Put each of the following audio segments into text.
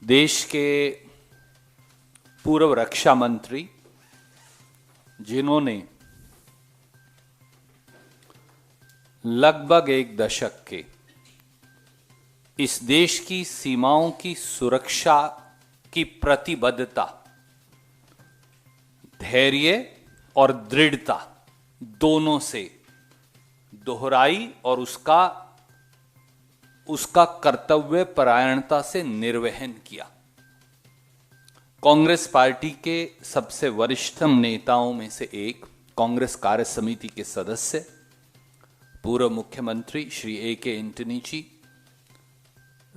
देश के पूर्व रक्षा मंत्री जिन्होंने लगभग एक दशक के इस देश की सीमाओं की सुरक्षा की प्रतिबद्धता, धैर्य और दृढ़ता दोनों से दोहराई और उसका कर्तव्य परायणता से निर्वहन किया। कांग्रेस पार्टी के सबसे वरिष्ठतम नेताओं में से एक, कांग्रेस कार्य समिति के सदस्य, पूर्व मुख्यमंत्री श्री ए.के. एंटनी जी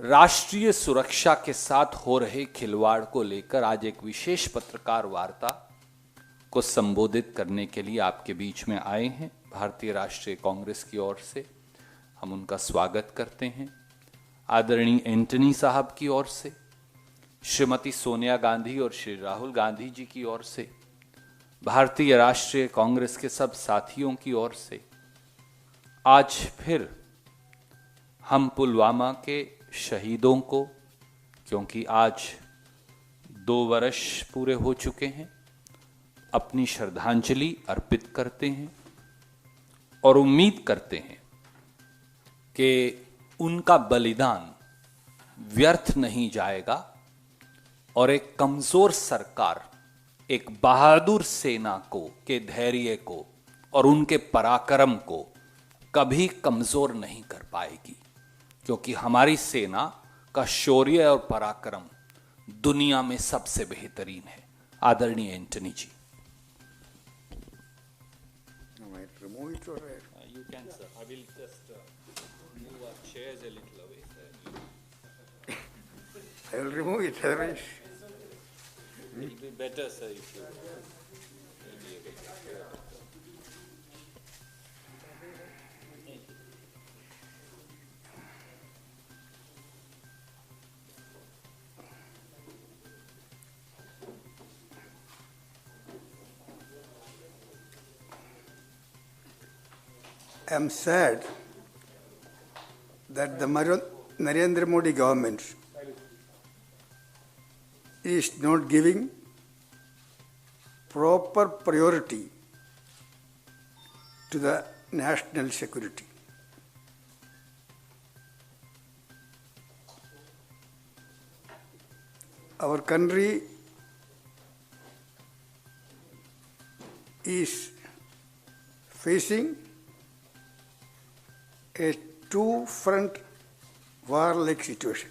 राष्ट्रीय सुरक्षा के साथ हो रहे खिलवाड़ को लेकर आज एक विशेष पत्रकार वार्ता को संबोधित करने के लिए आपके बीच में आए हैं। भारतीय राष्ट्रीय कांग्रेस की ओर से हम उनका स्वागत करते हैं। आदरणीय एंटनी साहब की ओर से, श्रीमती सोनिया गांधी और श्री राहुल गांधी जी की ओर से, भारतीय राष्ट्रीय कांग्रेस के सब साथियों की ओर से आज फिर हम पुलवामा के शहीदों को, क्योंकि आज 2 वर्ष पूरे हो चुके हैं, अपनी श्रद्धांजलि अर्पित करते हैं और उम्मीद करते हैं कि उनका बलिदान व्यर्थ नहीं जाएगा और एक कमजोर सरकार एक बहादुर सेना के धैर्य को और उनके पराक्रम को कभी कमजोर नहीं कर पाएगी, क्योंकि हमारी सेना का शौर्य और पराक्रम दुनिया में सबसे बेहतरीन है। आदरणीय Antony ji. You can, sir. I will just move our chairs a little away, sir. I will remove it, otherwise. It will be better, sir, if you will be able to share it. I am sad that the Narendra Modi government is not giving proper priority to the national security. Our country is facing a two-front war-like situation.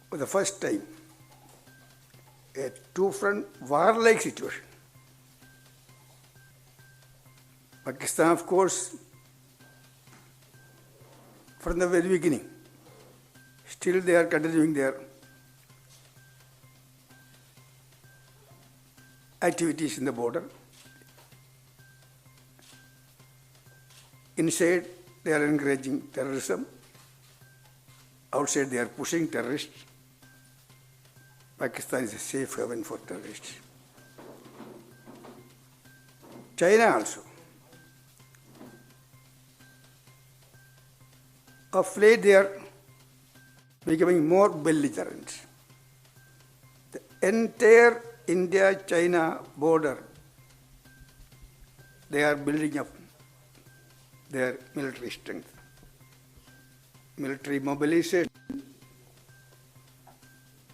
For the first time, a two-front war-like situation. Pakistan, of course, from the very beginning, still they are continuing their activities in the border. Inside, they are encouraging terrorism. Outside, they are pushing terrorists. Pakistan is a safe haven for terrorists. China also. Of late, they are becoming more belligerent. The entire India-China border, they are building up their military strength, military mobilization,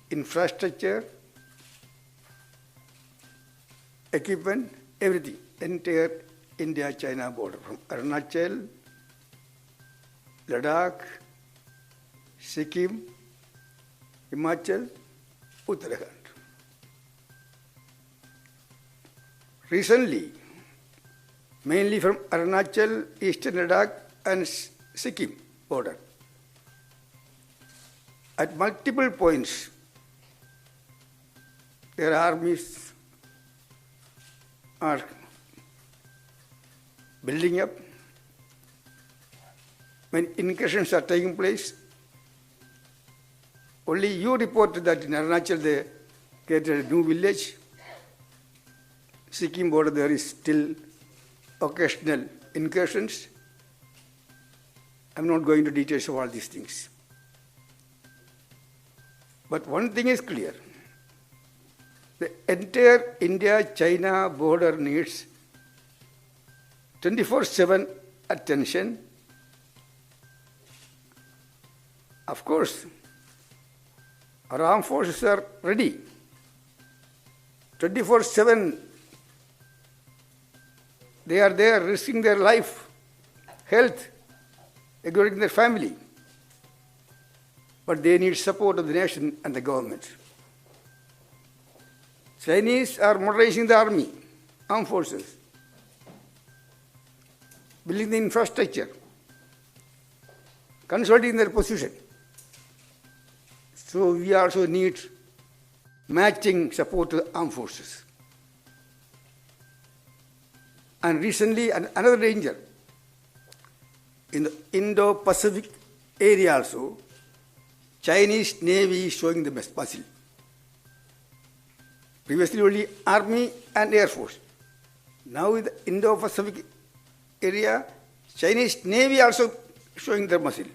infrastructure, equipment, everything, entire India-China border, from Arunachal, Ladakh, Sikkim, Himachal, Uttarakhand. Recently, mainly from Arunachal, Eastern Ladakh and Sikkim border. At multiple points, their armies are building up. When incursions are taking place, only you reported that in Arunachal they created a new village. Sikkim border there is still occasional incursions. I'm not going into details of all these things. But one thing is clear. The entire India-China border needs 24/7 attention. Of course, our armed forces are ready. 24/7, they are there risking their life, health, including their family. But they need support of the nation and the government. Chinese are modernizing the army, armed forces, building the infrastructure, consolidating their position. So we also need matching support to the armed forces. And recently, another danger in the Indo-Pacific area also, Chinese Navy is showing the best muscle. Previously only Army and Air Force. Now in the Indo-Pacific area, Chinese Navy also showing their muscle.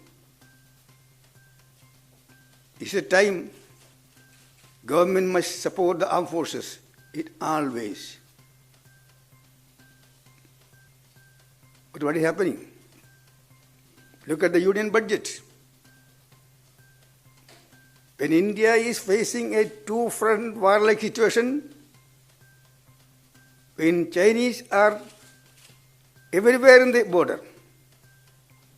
It's a time government must support the armed forces in all ways. But what is happening? Look at the union budget. When India is facing a two-front war-like situation, when Chinese are everywhere in the border,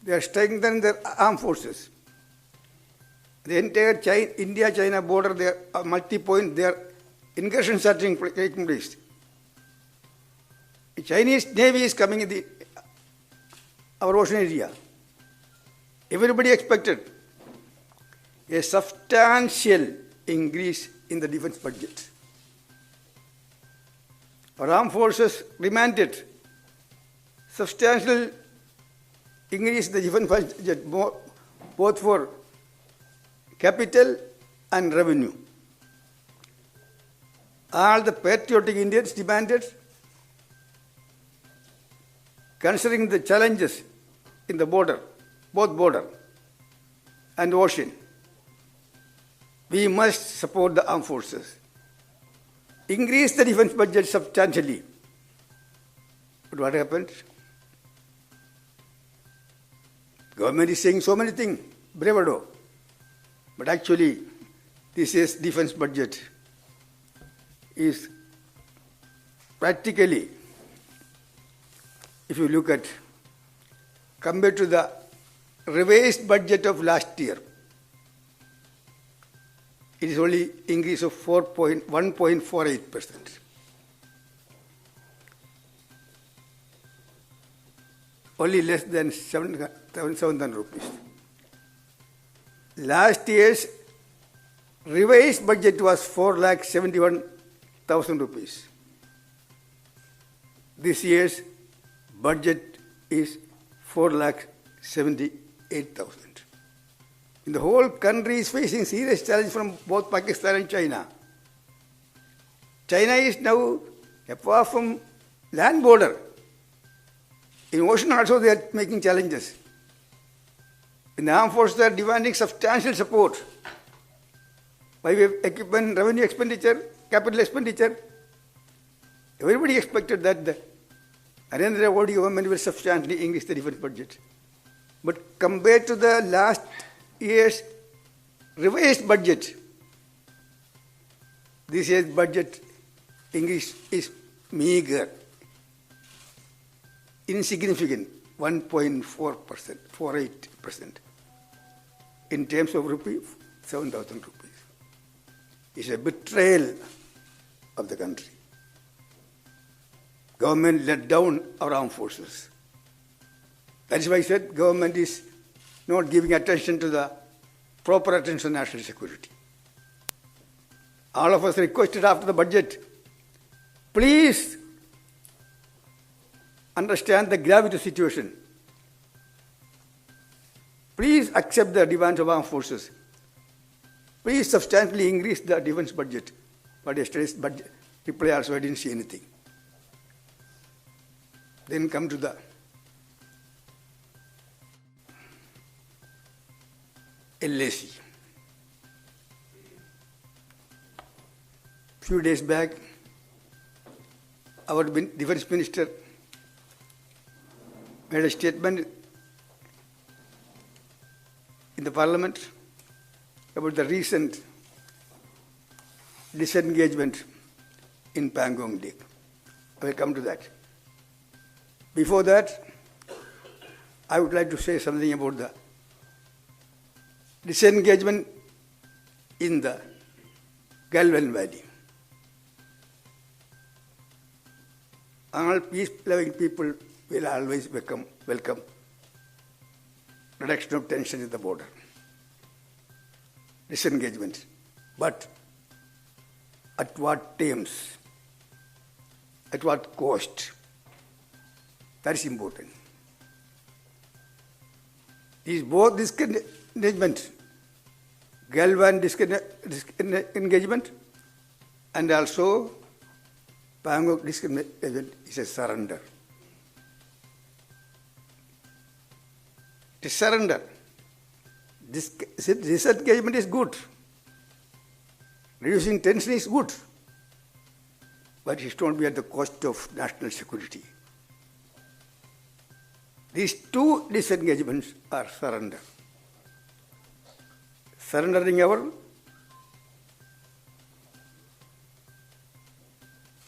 they are strengthening their armed forces. The entire India-China border, they are multi-point, their incursions are taking place. The Chinese Navy is coming in our ocean area. Everybody expected a substantial increase in the defense budget. Our armed forces demanded substantial increase in the defense budget, both for capital and revenue. All the patriotic Indians demanded, considering the challenges in the border, both border and ocean, we must support the armed forces. Increase the defense budget substantially. But what happened? Government is saying so many things, bravado. But actually, this year's defense budget is practically, if you look at, compared to the revised budget of last year, it is only increase of 1.48%. Only less than 7,000 rupees. Last year's revised budget was 4,71,000 rupees. This year's budget is 4,78,000. The whole country is facing serious challenge from both Pakistan and China. China is now, apart from land border, in ocean also they are making challenges. In the armed forces, they are demanding substantial support by way of equipment, revenue expenditure, capital expenditure. Everybody expected that the Narendra Modi government will substantially increase the defense budget. But compared to the last year's revised budget, this year's budget increase is meager, insignificant, 1.4%, 48%. In terms of rupee, 7,000 rupees. It's a betrayal of the country. Government let down our armed forces. That is why I said government is not giving attention to the proper attention to national security. All of us requested after the budget, please understand the gravity of the situation. Please accept the demands of armed forces. Please substantially increase the defense budget. But yesterday's budget reply also I didn't see anything. Then come to the LAC. Few days back, our defense minister made a statement in the parliament about the recent disengagement in Pangong Lake. I will come to that. Before that, I would like to say something about the disengagement in the Galwan Valley. All peace-loving people will always welcome reduction of tension at the border, disengagement. But at what terms? At what cost? That is important. These both disengagement, Galwan disengagement, and also Pangong disengagement is a surrender. It is surrender. Disengagement is good. Reducing tension is good. But it should not be at the cost of national security. These two disengagements are surrender. Surrendering our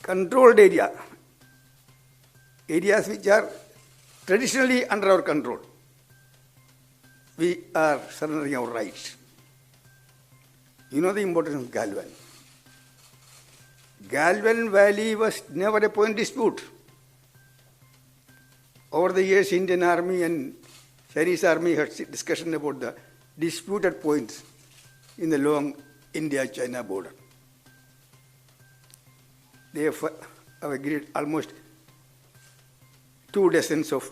controlled areas which are traditionally under our control. We are surrendering our rights. You know the importance of Galwan. Galwan Valley was never a point dispute. Over the years, Indian Army and Chinese Army had discussion about the disputed points in the long India-China border. They have agreed almost 2 dozens of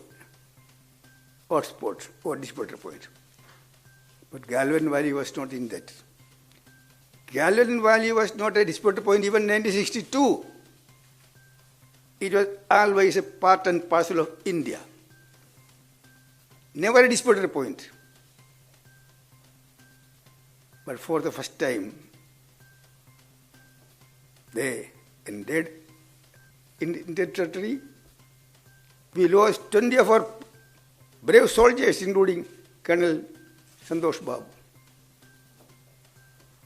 hotspots or disputed points. But Galwan Valley was not in that. Galwan Valley was not a disputed point even in 1962. It was always a part and parcel of India. Never a disputed point. But for the first time, they invaded in the territory. We lost 20 of our brave soldiers, including Colonel Santosh Babu.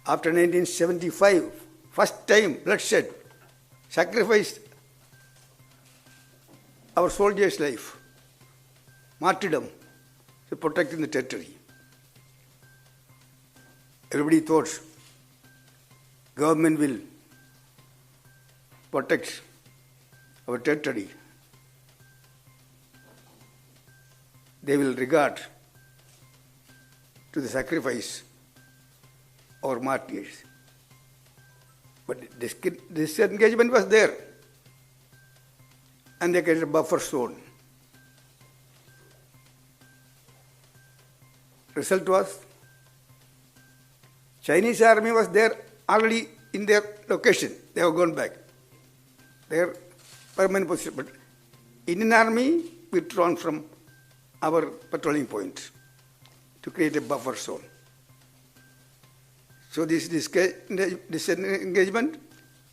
After 1975, first time bloodshed, sacrificed our soldiers' life, martyrdom, to protect the territory. Everybody thought government will protect our territory. They will regard to the sacrifice our martyrs. But disengagement was there. And they created a buffer zone. Result was, Chinese army was there already in their location. They have gone back. Their permanent position. But Indian army withdrawn from our patrolling point to create a buffer zone. So this disengagement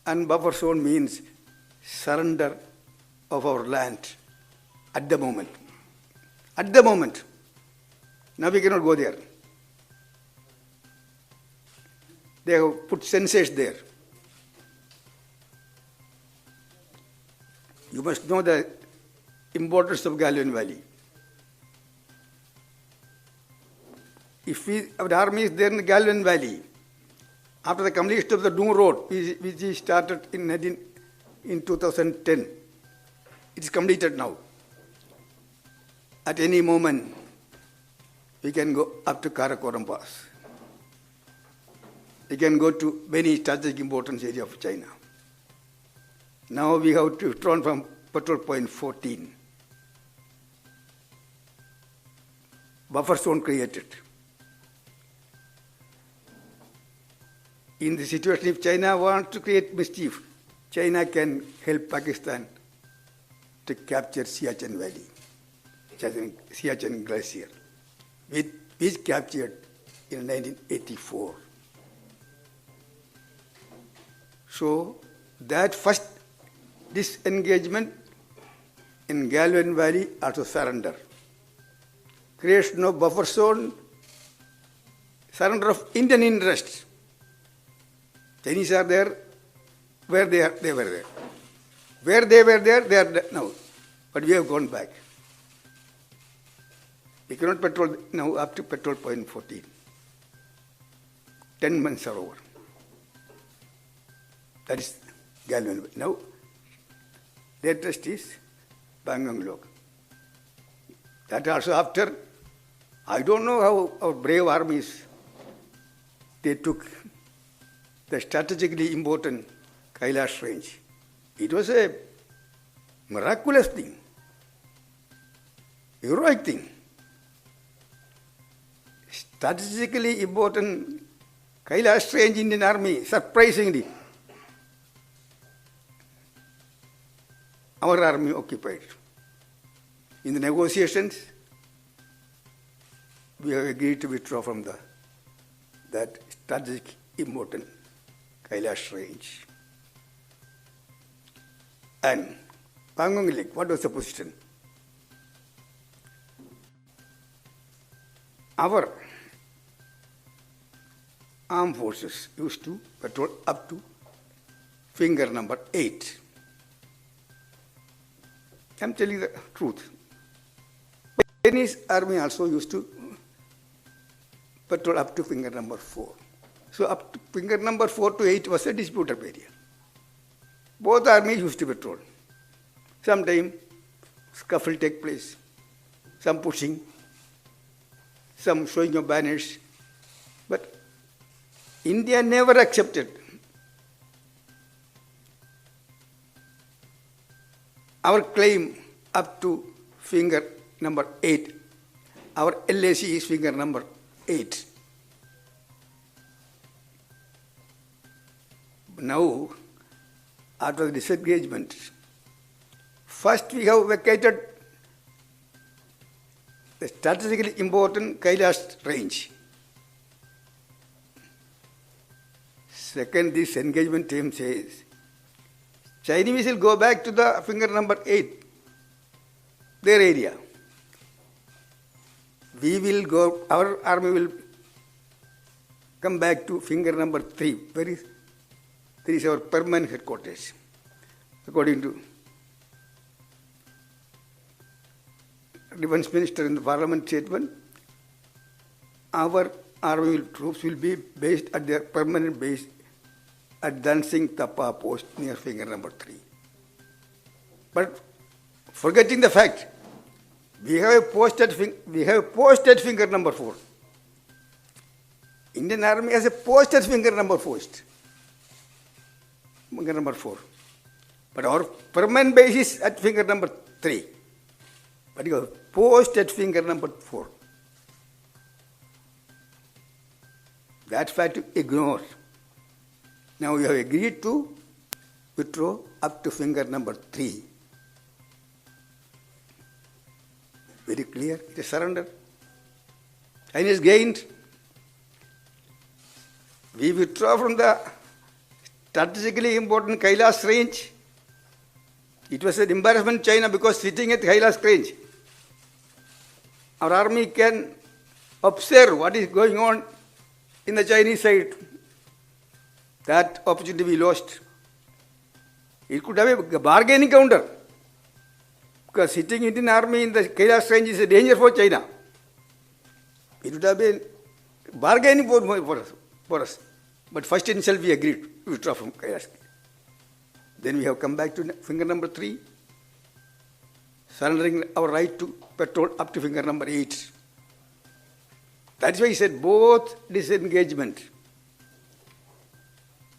and buffer zone means surrender of our land at the moment. At the moment. Now we cannot go there. They have put sensors there. You must know the importance of Galwan Valley. If our army is there in the Galwan Valley, after the completion of the Doon Road, which we started in 2010, it is completed now. At any moment, we can go up to Karakoram Pass. We can go to many strategic importance area of China. Now we have to turn from patrol point 14. Buffer zone created. In the situation, if China wants to create mischief, China can help Pakistan to capture Siachen Valley, Siachen Glacier, which captured in 1984. So that first disengagement in Galwan Valley also surrender. Creation of buffer zone, surrender of Indian interests. Chinese are there, where they were there. Where they were there, they are now. But we have gone back. We cannot patrol now up to patrol point 14. 10 months are over. That is Galwan. Now, latest is Pangong Lok. That also after, I don't know how our brave armies, they took the strategically important Kailash range. It was a miraculous thing, heroic thing. Strategically important Kailash range Indian army, surprisingly, our army occupied. In the negotiations, we have agreed to withdraw from that strategic important Kailash range. And Pangong Lake, what was the position? Our armed forces used to patrol up to finger number 8. I'm telling the truth. Chinese army also used to patrol up to finger number 4. So up to finger number 4 to 8 was a disputed area. Both armies used to patrol. Sometimes scuffle take place, some pushing, some showing of banners. But India never accepted our claim up to finger number 8. Our LAC is finger number 8. Now, after the disengagement, first we have vacated the strategically important Kailash range. Second, this engagement team says, Chinese will go back to the finger number 8, their area. We will go, our army will come back to finger number 3. Where is? There is our permanent headquarters. According to Defense Minister in the Parliament statement, our army troops will be based at their permanent base at Dancing Tapa post near finger number 3. But forgetting the fact, we have a post at finger number 4. Indian Army has a post at finger number 4. Finger number 4. But our permanent base is at finger number 3. But you have post at finger number 4. That fact to ignore. Now we have agreed to withdraw up to finger number 3. Very clear, it is surrender. Chinese gained. We withdraw from the strategically important Kailash range. It was an embarrassment to China because sitting at Kailash range, our army can observe what is going on in the Chinese side. That opportunity we lost. It could have a bargaining counter. Because sitting Indian army in the Kailash range is a danger for China. It would have been bargaining for us. But first in itself we agreed to withdraw from Kailash. Then we have come back to finger number 3, surrendering our right to patrol up to finger number 8. That's why he said both disengagement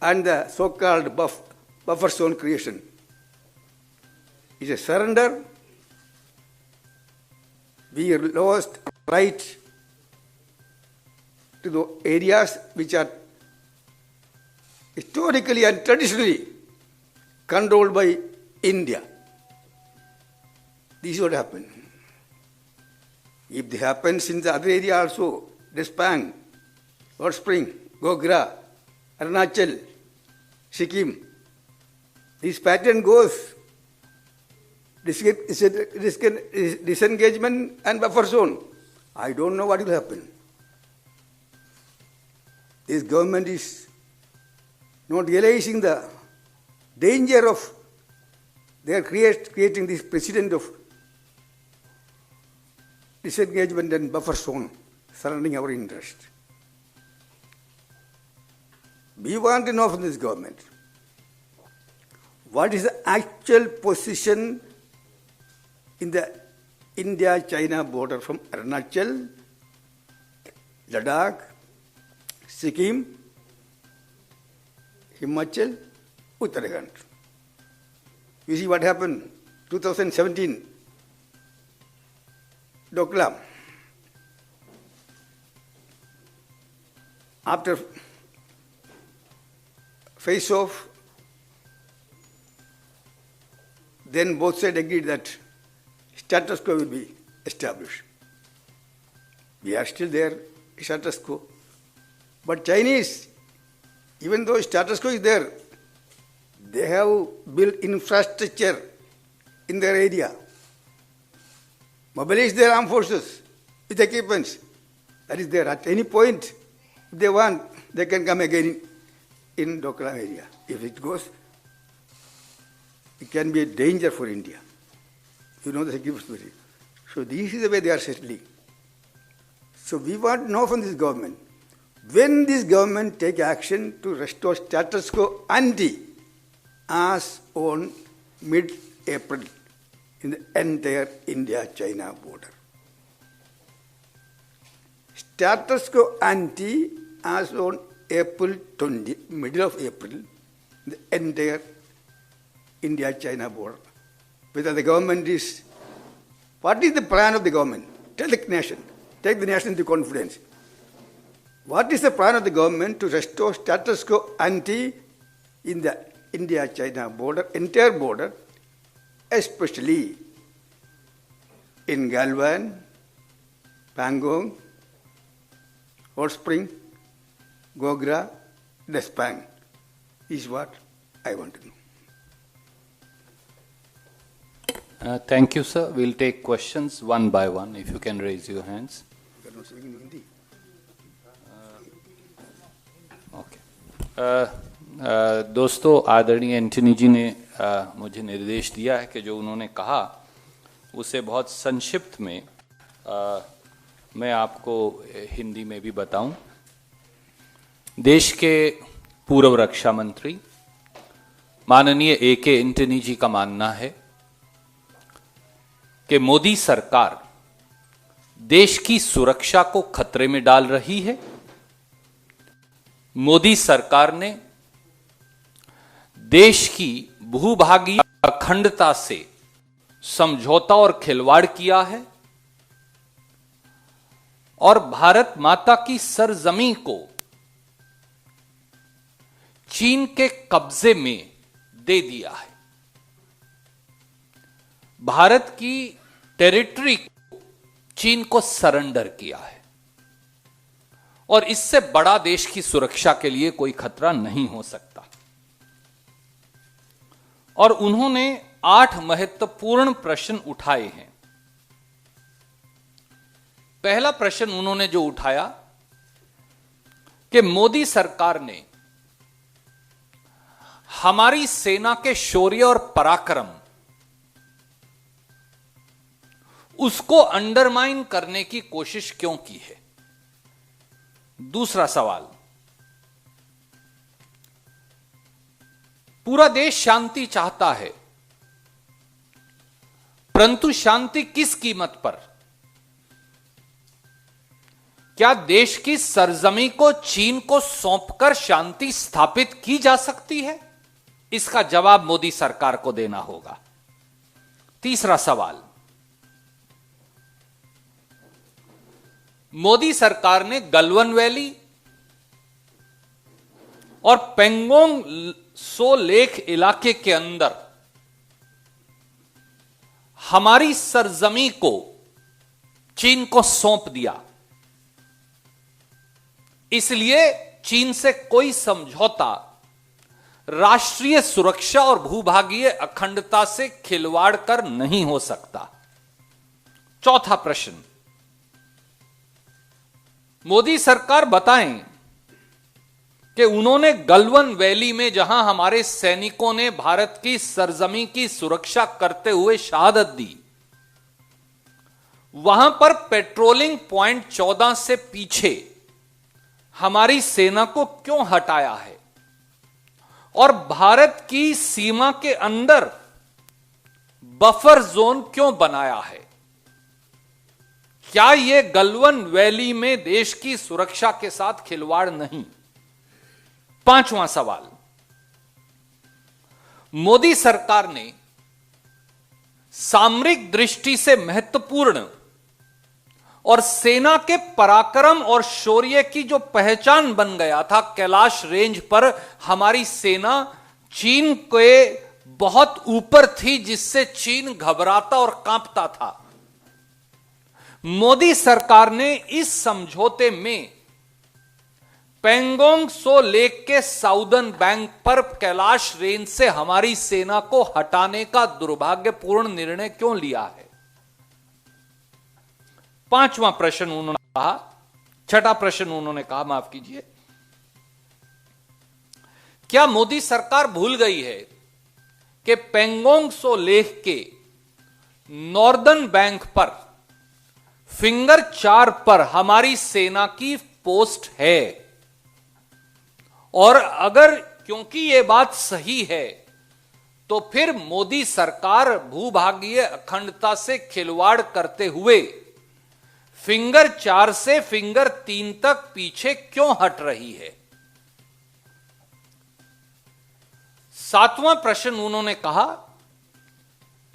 and the so-called buffer zone creation is a surrender. We lost right to the areas which are historically and traditionally controlled by India. This is what happened. If it happens in the other area also, Despang, Hot Spring, Gogra, Arunachal, Sikkim. This pattern goes disengagement and buffer zone. I don't know what will happen. This government is not realizing the danger of they are creating this precedent of disengagement and buffer zone surrounding our interest. We want to know from this government what is the actual position in the India-China border from Arunachal, Ladakh, Sikkim, Himachal, Uttarakhand. You see what happened 2017, Doklam. After face-off, then both sides agreed that status quo will be established. We are still there, status quo. But Chinese, even though status quo is there, they have built infrastructure in their area, mobilized their armed forces with equipments. That is there. At any point, if they want, they can come again in Doklam area. If it goes, it can be a danger for India. You know the security. So this is the way they are settling. So we want to know from this government, when this government take action to restore status quo ante as on mid-April in the entire India-China border. Status quo ante as on April 20, middle of April, the entire India-China border. Whether the government is, what is the plan of the government? Tell the nation, take the nation into confidence. What is the plan of the government to restore status quo ante in the India-China border, entire border, especially in Galwan, Pangong, Hot Spring, Gogra, Despang, is what I want to know. Thank you, sir. We'll take questions one by one. If you can raise your hands. Okay. दोस्तों, आदरणीय एंटनी जी ने मुझे निर्देश दिया है कि जो उन्होंने कहा उसे बहुत संक्षिप्त में मैं आपको हिंदी में भी बताऊं। देश के पूर्व रक्षा मंत्री माननीय ए.के. एंटनी जी का मानना है कि मोदी सरकार देश की सुरक्षा को खतरे में डाल रही है। मोदी सरकार ने देश की भूभागीय अखंडता से समझौता और खिलवाड़ किया है और भारत माता की सरजमीं को चीन के कब्जे में दे दिया है। भारत की टेरिटरी को चीन को सरेंडर किया है और इससे बड़ा देश की सुरक्षा के लिए कोई खतरा नहीं हो सकता। और उन्होंने 8 महत्वपूर्ण प्रश्न उठाए हैं। पहला प्रश्न उन्होंने जो उठाया कि मोदी सरकार ने हमारी सेना के शौर्य और पराक्रम उसको अंडरमाइन करने की कोशिश क्यों की है। दूसरा सवाल, पूरा देश शांति चाहता है, परंतु शांति किस कीमत पर? क्या देश की सरजमी को चीन को सौंपकर शांति स्थापित की जा सकती है? इसका जवाब मोदी सरकार को देना होगा। तीसरा सवाल, मोदी सरकार ने गलवान वैली और पेंगोंग सो लेक इलाके के अंदर हमारी सरजमी को चीन को सौंप दिया। इसलिए चीन से कोई समझौता राष्ट्रीय सुरक्षा और भूभागीय अखंडता से खिलवाड़ कर नहीं हो सकता। चौथा प्रश्न, मोदी सरकार बताएं कि उन्होंने गलवान वैली में जहां हमारे सैनिकों ने भारत की सरजमी की सुरक्षा करते हुए शहादत दी, वहां पर पेट्रोलिंग पॉइंट 14 से पीछे हमारी सेना को क्यों हटाया है और भारत की सीमा के अंदर बफर जोन क्यों बनाया है? क्या यह गलवान वैली में देश की सुरक्षा के साथ खिलवाड़ नहीं? पांचवां सवाल, मोदी सरकार ने सामरिक दृष्टि से महत्वपूर्ण और सेना के पराक्रम और शौर्य की जो पहचान बन गया था, कैलाश रेंज पर हमारी सेना चीन के बहुत ऊपर थी, जिससे चीन घबराता और कांपता था। मोदी सरकार ने इस समझौते में पेंगोंग सो लेक के साउदर्न बैंक पर कैलाश रेंज से हमारी सेना को हटाने का दुर्भाग्यपूर्ण निर्णय क्यों लिया है? पांचवां प्रश्न उन्होंने कहा, छठा प्रश्न उन्होंने कहा, माफ कीजिए, क्या मोदी सरकार भूल गई है कि पेंगोंग सो लेक के नॉर्दर्न बैंक पर फिंगर 4 पर हमारी सेना की पोस्ट है? और अगर क्योंकि यह बात सही है तो फिर मोदी सरकार भूभागीय अखंडता से खिलवाड़ करते हुए फिंगर 4 से फिंगर 3 तक पीछे क्यों हट रही है? सातवां प्रश्न उन्होंने कहा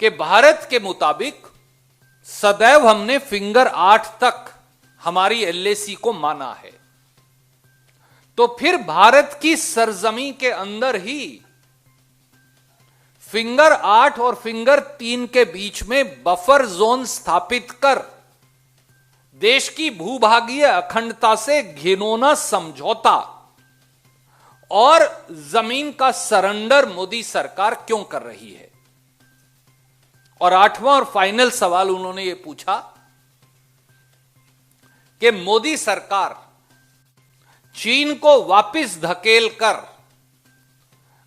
कि भारत के मुताबिक सदैव हमने फिंगर 8 तक हमारी एलएसी को माना है, तो फिर भारत की सरजमी के अंदर ही फिंगर 8 और फिंगर 3 के बीच में बफर जोन स्थापित कर देश की भूभागीय अखंडता से घिनौना समझौता और जमीन का सरेंडर मोदी सरकार क्यों कर रही है? और आठवां और फाइनल सवाल उन्होंने यह पूछा कि मोदी सरकार चीन को वापस धकेल कर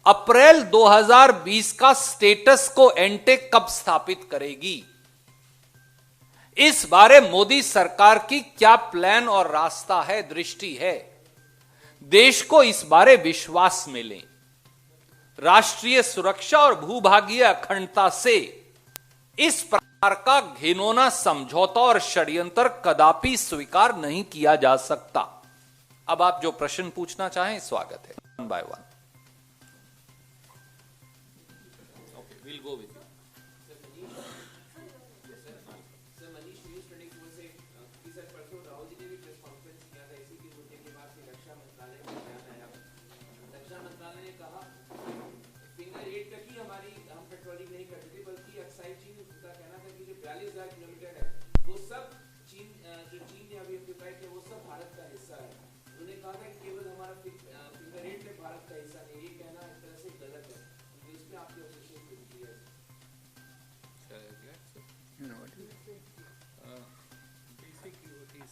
अप्रैल 2020 का स्टेटस को एंटे कब स्थापित करेगी? इस बारे मोदी सरकार की क्या प्लान और रास्ता है, दृष्टि है? देश को इस बारे विश्वास में लें। राष्ट्रीय सुरक्षा और भूभागीय अखंडता से इस प्रकार का घिनौना समझौता और षड्यंत्र कदापि स्वीकार नहीं किया जा सकता। अब आप जो प्रश्न पूछना चाहें, स्वागत है। One by one. We'll go with you.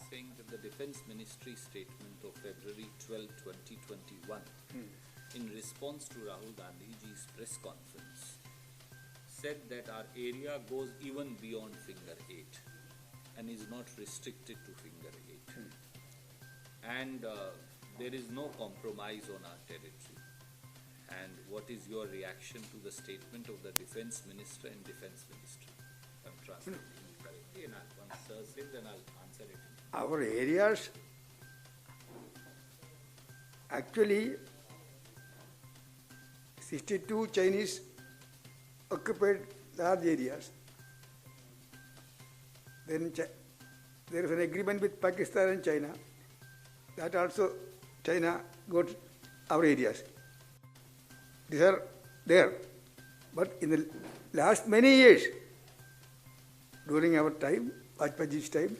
Saying that the Defense Ministry statement of February 12, 2021, in response to Rahul Gandhi's press conference, said that our area goes even beyond finger 8 and is not restricted to finger 8. And there is no compromise on our territory. And what is your reaction to the statement of the Defense Minister and Defense Ministry? I'm translating it correctly, and once Sir says, then I'll answer it. Our areas, actually 62 Chinese occupied large areas. Then there is an agreement with Pakistan and China that also China got our areas. These are there. But in the last many years, during our time, Vajpayee's time,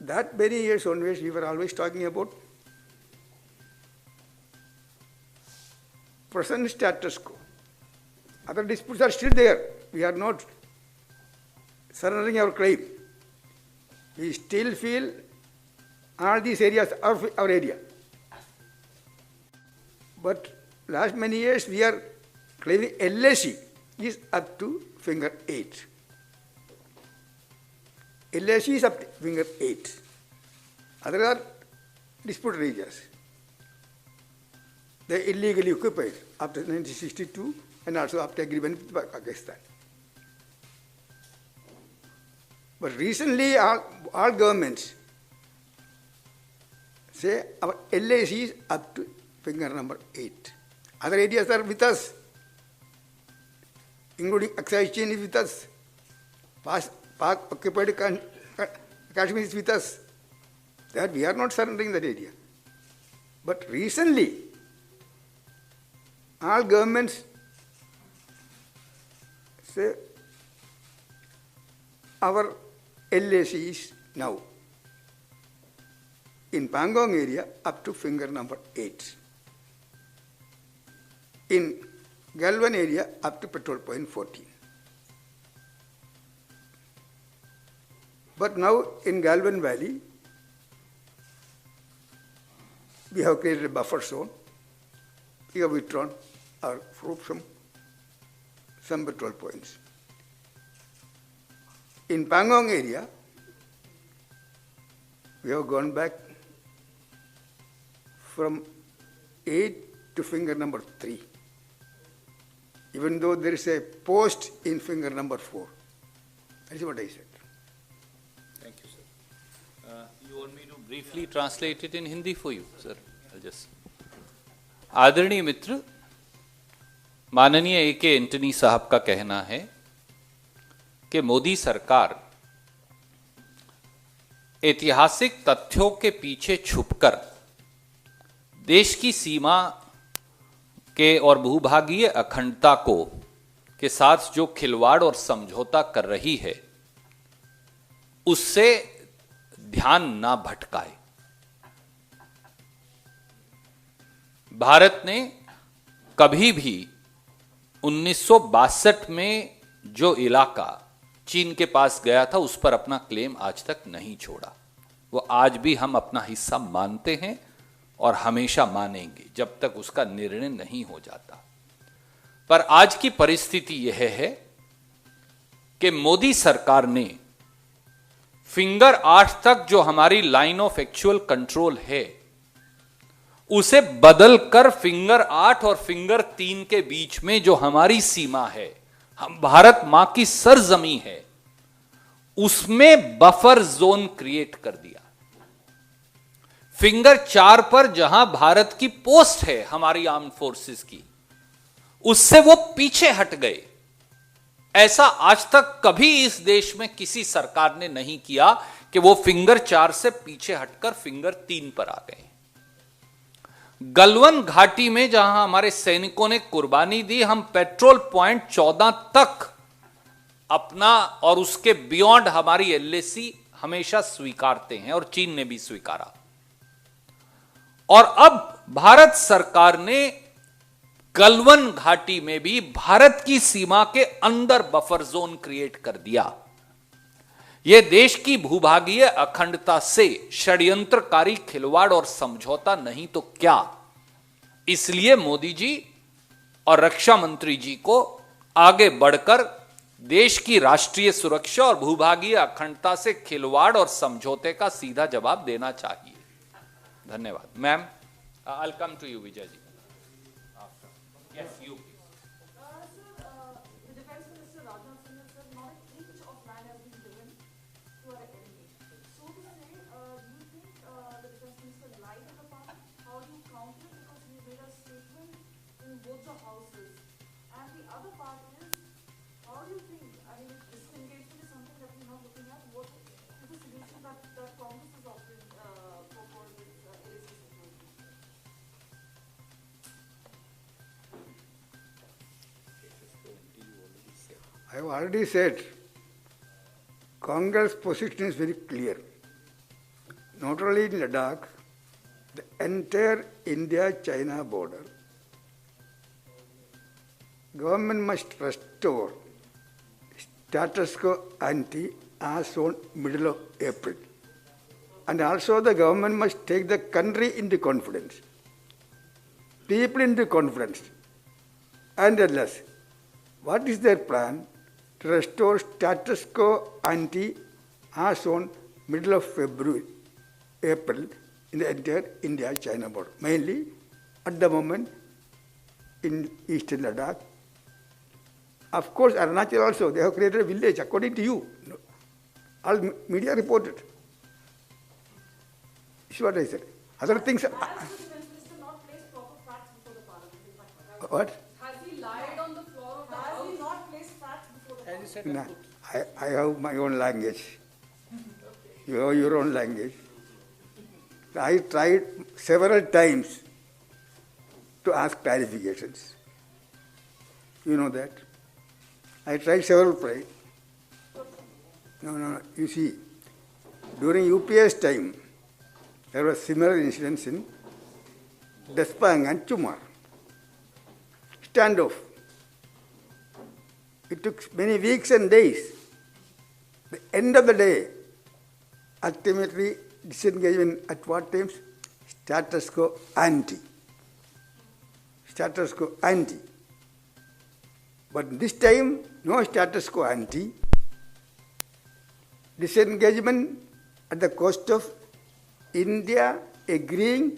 that many years onwards, we were always talking about present status quo. Other disputes are still there. We are not surrendering our claim. We still feel all these areas are our area. But last many years, we are claiming LAC is up to finger 8. LAC is up to finger 8. Others are disputed areas. They illegally occupied after 1962 and also after agreement with Pakistan. But recently, all governments say our LAC is up to finger number 8. Other areas are with us, including Aksai Chin is with us, Pak occupied Kashmir is with us. That we are not surrendering that area. But recently, all governments say our LAC is now in Pangong area up to finger number 8. In Galwan area up to patrol point 14. But now in Galwan Valley, we have created a buffer zone. We have withdrawn our troops from some patrol points. In Pangong area, we have gone back from 8 to finger number 3, even though there is a post in finger number 4. That is what I said. Thank you, sir. You want me to briefly translate it in Hindi for you, sir? I'll just. आदरणीय मित्र, माननीय A.K. Antony साहब का कहना है कि मोदी सरकार ऐतिहासिक तथ्यों के पीछे छुपकर देश की सीमा के और भूभागीय अखंडता को के साथ जो खिलवाड़ और समझौता कर रही है, उससे ध्यान ना भटकाए। भारत ने कभी भी 1962 में जो इलाका चीन के पास गया था, उस पर अपना क्लेम आज तक नहीं छोड़ा। वो आज भी हम अपना हिस्सा मानते हैं और हमेशा मानेंगे जब तक उसका निर्णय नहीं हो जाता। पर आज की परिस्थिति यह है कि मोदी सरकार ने फिंगर 8 तक जो हमारी लाइन ऑफ एक्चुअल कंट्रोल है, उसे बदलकर फिंगर 8 और फिंगर 3 के बीच में जो हमारी सीमा है, हम भारत मां की सरजमी है, उसमें बफर जोन क्रिएट कर दिया। फिंगर 4 पर जहां भारत की पोस्ट है हमारी आर्म्ड फोर्सेस की, उससे वो पीछे हट गए। ऐसा आज तक कभी इस देश में किसी सरकार ने नहीं किया कि वो फिंगर 4 से पीछे हटकर फिंगर 3 पर आ गए। गलवन घाटी में जहां हमारे सैनिकों ने कुर्बानी दी, हम पेट्रोल पॉइंट 14 तक अपना और उसके बियॉन्ड हमारी एलएसी हमेशा स्वीकारते हैं और चीन ने भी स्वीकारा। और अब भारत सरकार ने गलवन घाटी में भी भारत की सीमा के अंदर बफर जोन क्रिएट कर दिया। यह देश की भूभागीय अखंडता से षड्यंत्रकारी खिलवाड़ और समझौता नहीं तो क्या। इसलिए मोदी जी और रक्षा मंत्री जी को आगे बढ़कर देश की राष्ट्रीय सुरक्षा और भूभागीय अखंडता से खिलवाड़ और समझौते का सीधा जवाब देना चाहिए। धन्यवाद। Ma'am, I will come to you Vijay ji. Yes, you. I have already said, Congress position is very clear. not only in Ladakh, the entire India-China border, government must restore status quo ante as on middle of April. And also the government must take the country into confidence, people into confidence, and tell us what is their plan to restore status quo ante as on middle of April in the entire India-China border, mainly at the moment in eastern Ladakh. Of course, Arunachal also, they have created a village, according to you. All media reported. This is what I said. Other things. Has the defense minister not placed proper facts before the parliament? What? Has he lied on the floor of the House? Has he not placed facts before the As parliament? you said, No, I have my own language. You have your own language. I tried several times to ask clarifications. You know that. I tried several times. No. You see, during UPS time, there were similar incidents in Despang and Chumar. Standoff. It took many weeks and days. The end of the day, ultimately disengagement at what times? Status quo ante. Status quo ante. But this time, no status quo ante. Disengagement at the cost of India agreeing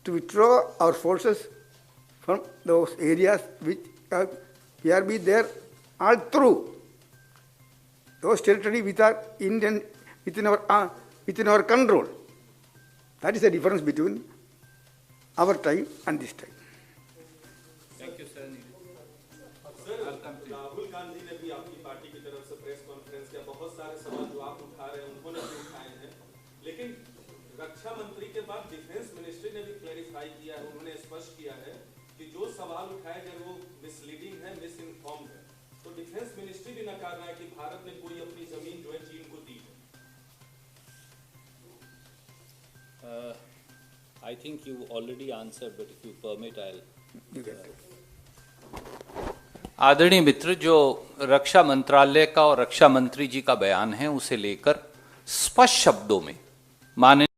to withdraw our forces from those areas which we are be there all through. Those territory with our Indian within our control. That is the difference between our time and this time. Thank you, sir. Rahul Gandhi ने भी आपकी party की तरफ से press conference किया, बहुत सारे सवाल जो आप उठा रहे हैं उन्होंने भी उठाए हैं, लेकिन रक्षा मंत्री के बाद डिफेंस मिनिस्ट्री ने भी क्लैरिफाई किया है, उन्होंने स्पष्ट किया है कि जो सवाल उठाए गए वो मिसलीडिंग है, मिसइन्फॉर्म्ड है। तो डिफेंस मिनिस्ट्री भी नकार रहा है कि भारत ने कोई अपनी जमीन जो है चीन को दी है। I think you already answered, but if you permit, I'll. You get it. आदरणीय मित्र, जो रक्षा मंत्रालय का और रक्षा मंत्री जी का बयान है उसे लेकर स्पष्ट शब्दों में माननीय